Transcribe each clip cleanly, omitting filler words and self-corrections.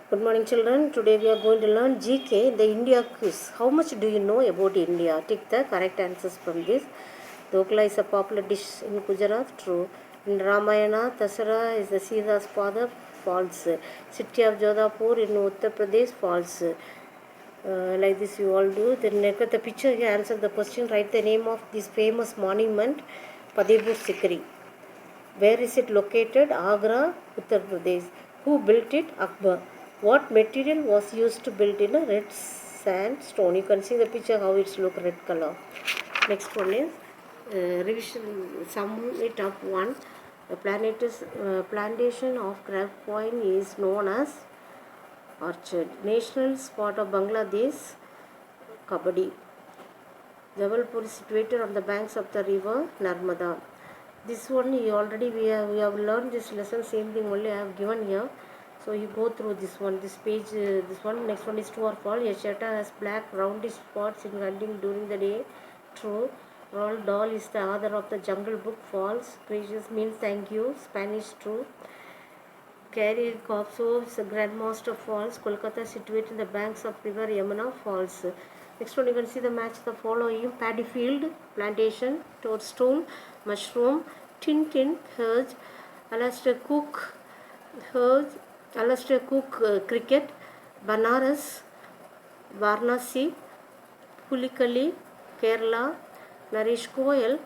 Good morning, children. Today we are going to learn GK, the India quiz. How much do you know about India? Take the correct answers from this. Dokla is a popular dish in Gujarat. True. In Ramayana, Dasara is the Sita's father. False. City of Jodhpur in Uttar Pradesh. False. Like this you all do. Then look at the picture here. Answer the question. Write the name of this famous monument, Fatehpur Sikri. Where is it located? Agra, Uttar Pradesh. Who built it? Akbar. What material was used to build in a red sandstone? You can see the picture how it's look red color. Next one is revision. Sum it up. One. The plantation of grapevine is known as orchard. National sport of Bangladesh, Kabaddi. Jabalpur is situated on the banks of the river Narmada. This one we have learned this lesson, same thing only I have given here. So you go through this one, this page, this one. Next one is true or false. A cheetah has black roundish spots in hunting during the day. True. Roald Dahl is the author of the Jungle Book. False. Gracious means thank you. Spanish. True. Carrie Corpso is the grandmaster. False. Kolkata is situated in the banks of river Yamuna. False. Next one you can see the match the following: paddy field, plantation, toadstool, mushroom, tin, hedge, Alastair Cook, cricket, Banaras, Varanasi, Pulikali, Kerala, Naresh Goyal,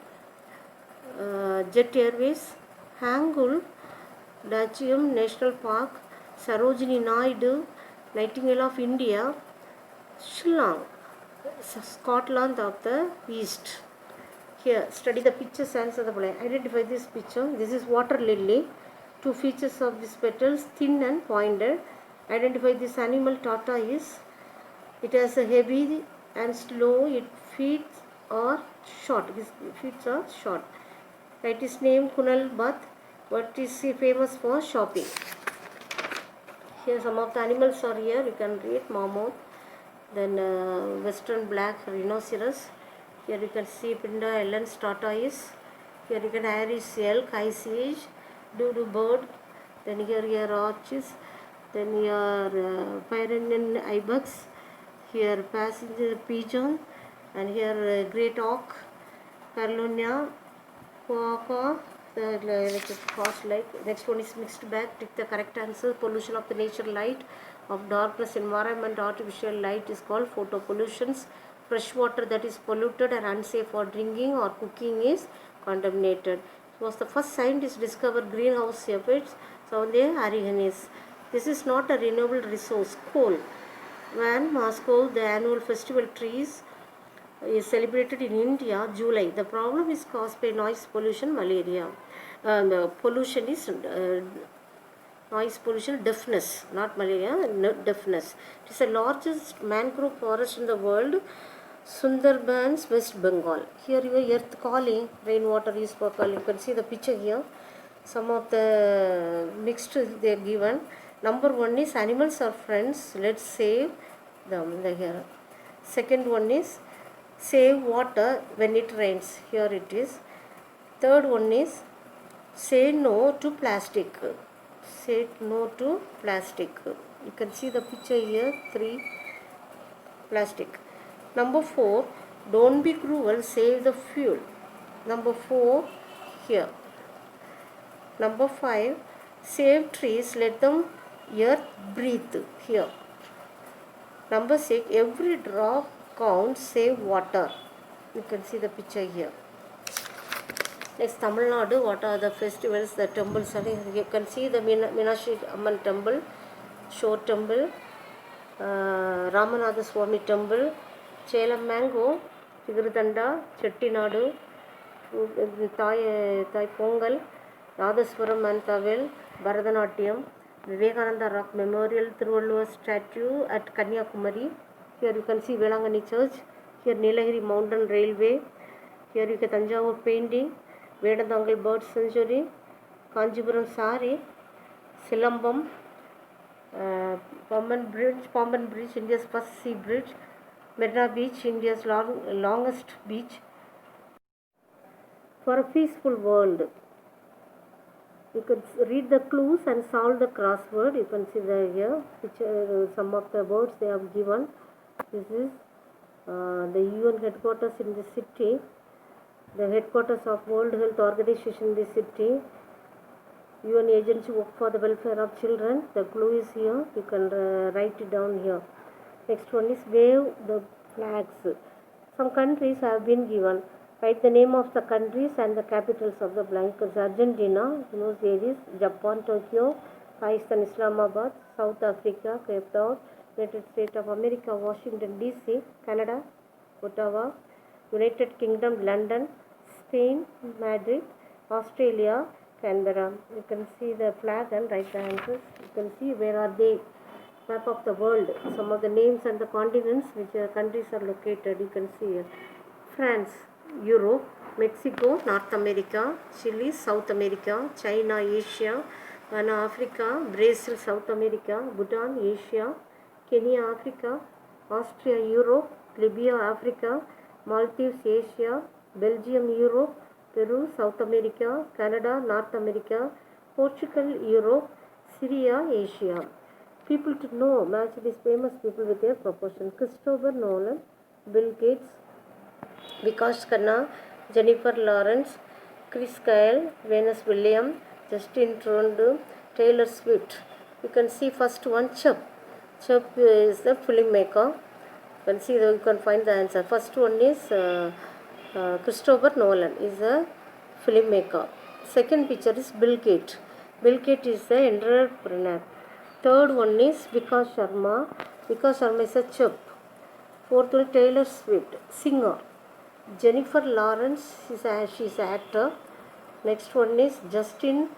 Jet Airways, Hangul, Dachium National Park, Sarojini Naidu, Nightingale of India, Shillong, Scotland of the East. Here, study the pictures, answer the following. Identify this picture. This is water lily. Two features of these petals, thin and pointed. Identify this animal, tortoise. It has a heavy and slow. Its feet are short. Its feet are short. Write his name, Kunal Bhatt. What is he famous for? Shopping. Here some of the animals are here. You can read mammoth. Then western black rhinoceros. Here you can see Pinda Ellen's tortoise. Here you can Irish elk, ice age, dodo bird. Then here arches. Then here Pyrenean ibex. Here passenger pigeon. And here great auk, Carolina, quokka. Like fast light. Next one is mixed bag. Take the correct answer. Pollution of the nature light of darkness environment. Artificial light is called photopollutions. Fresh water that is polluted and unsafe for drinking or cooking is contaminated. It was the first scientist discovered greenhouse effects. Soundhya Arihanis. This is not a renewable resource. Coal. When Moscow, the annual festival trees is celebrated in India, July. The problem is caused by noise pollution, malaria. The pollution is noise pollution, deafness, not malaria, deafness. It is the largest mangrove forest in the world, Sundarbans, West Bengal. Here your earth calling, rainwater is for calling. You can see the picture here. Some of the mixed they are given. Number one is animals are friends. Let's save them. Here. Second one is save water when it rains. Here it is. Third one is say no to plastic. Say no to plastic. You can see the picture here. 3 plastic. Number 4, don't be cruel, save the fuel. Number 4 here. Number 5, save trees, let them earth breathe here. Number 6, every drop counts, save water. You can see the picture here. Next, Tamil Nadu, what are the festivals, the temples? You can see the Meenakshi Amman temple, Shore temple, Ramanatha Swami temple, Chelam Mango, Figurutanda, Chettinadu, Thai Pongal, Radhaswaram and Tavel, Bharatanatyam, Vivekananda Rock Memorial, Thiruvallur statue at Kanyakumari. Here you can see Velangani Church. Here Nilagiri Mountain Railway. Here you can Tanjavur painting, Vedantangal Bird Sanctuary, Kanjipuram Sari, Silambam, Pomban Bridge, India's first sea bridge, Marina Beach, India's longest beach. For a peaceful world, You can read the clues and solve the crossword. You can see the here picture, some of the words they have given. This is the UN headquarters in the city, the headquarters of World Health Organization in the city. UN agency work for the welfare of children. The clue is here. You can write it down here. Next one is wave the flags. Some countries have been given. Write the name of the countries and the capitals of the blank. Argentina, Buenos Aires, Japan, Tokyo, Pakistan, Islamabad, South Africa, Cape Town, United States of America, Washington DC, Canada, Ottawa, United Kingdom, London, Spain, Madrid, Australia, Canberra. You can see the flag and write the answers. You can see where are they. Map of the world. Some of the names and the continents which countries are located. You can see here. France, Europe, Mexico, North America, Chile, South America, China, Asia, Ghana, Africa, Brazil, South America, Bhutan, Asia, Kenya, Africa, Austria, Europe, Libya, Africa, Maldives, Asia, Belgium, Europe, Peru, South America, Canada, North America, Portugal, Europe, Syria, Asia. People to know, match these famous people with their proportion. Christopher Nolan, Bill Gates, Vikas Khanna, Jennifer Lawrence, Chris Kyle, Venus Williams, Justin Trudeau, Taylor Swift. You can see first one Chubb. Chubb is the filmmaker. You can see you can find the answer. First one is Christopher Nolan is a filmmaker. Second picture is Bill Gates. Bill Gates is the entrepreneur. Third one is Vikas Sharma. Vikas Sharma is a Chubb. Fourth one Taylor Swift, singer. Jennifer Lawrence is she is an actor. Next one is Justin,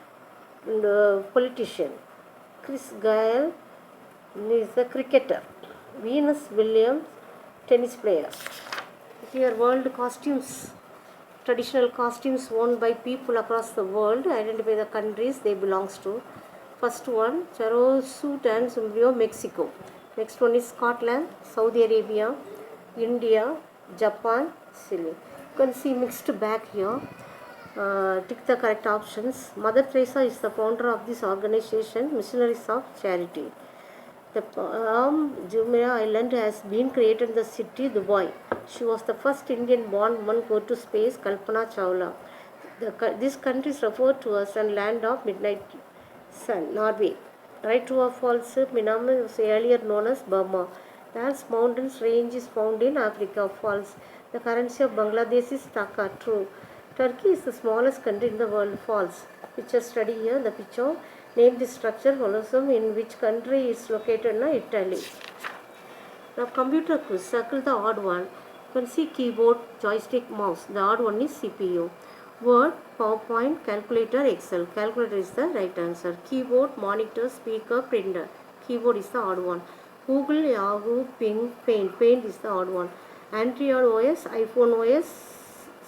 politician. Chris Gayle is the cricketer. Venus Williams, tennis player. Here world costumes, traditional costumes worn by people across the world. Identify the countries they belongs to. First one, Charo suit and sombrero, Mexico. Next one is Scotland, Saudi Arabia, India, Japan, Chile. You can see mixed bag here. Tick the correct options. Mother Teresa is the founder of this organization, Missionaries of Charity. The Palm Jumeirah Island has been created in the city Dubai. She was the first Indian-born woman to go to space, Kalpana Chawla. This country is referred to as a land of midnight sun, Norway. Right, true or false? Myanmar was earlier known as Burma. Lance Mountains range is found in Africa. False. The currency of Bangladesh is Taka. True. Turkey is the smallest country in the world. False. Picture study here. The picture. Name this structure. Colosseum in which country is located in Italy. Now computer quiz. Circle the odd one. You can see keyboard, joystick, mouse. The odd one is CPU. Word, PowerPoint, calculator, Excel. Calculator is the right answer. Keyboard, monitor, speaker, printer. Keyboard is the odd one. Google, Yahoo, Bing, Paint. Paint is the odd one. Android OS, iPhone OS,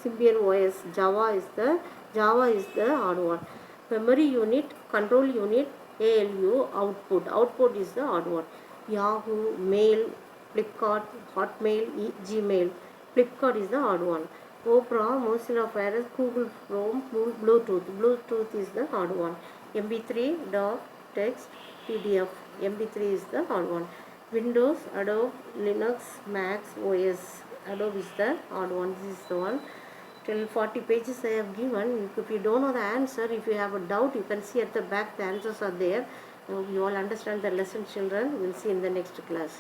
Symbian OS. Java is the odd one. Memory unit, control unit, ALU, output. Output is the odd one. Yahoo, Mail, Flipkart, Hotmail, Gmail. Flipkart is the odd one. Opera, Mozilla Firefox, Google Chrome, Bluetooth. Bluetooth is the odd one. MP3, doc, text, PDF. MP3 is the odd one. Windows, Adobe, Linux, Mac, OS. Adobe is the odd one. This is the one. Till 40 pages I have given. If you don't know the answer, if you have a doubt, you can see at the back the answers are there. You all understand the lesson, children. We'll see in the next class.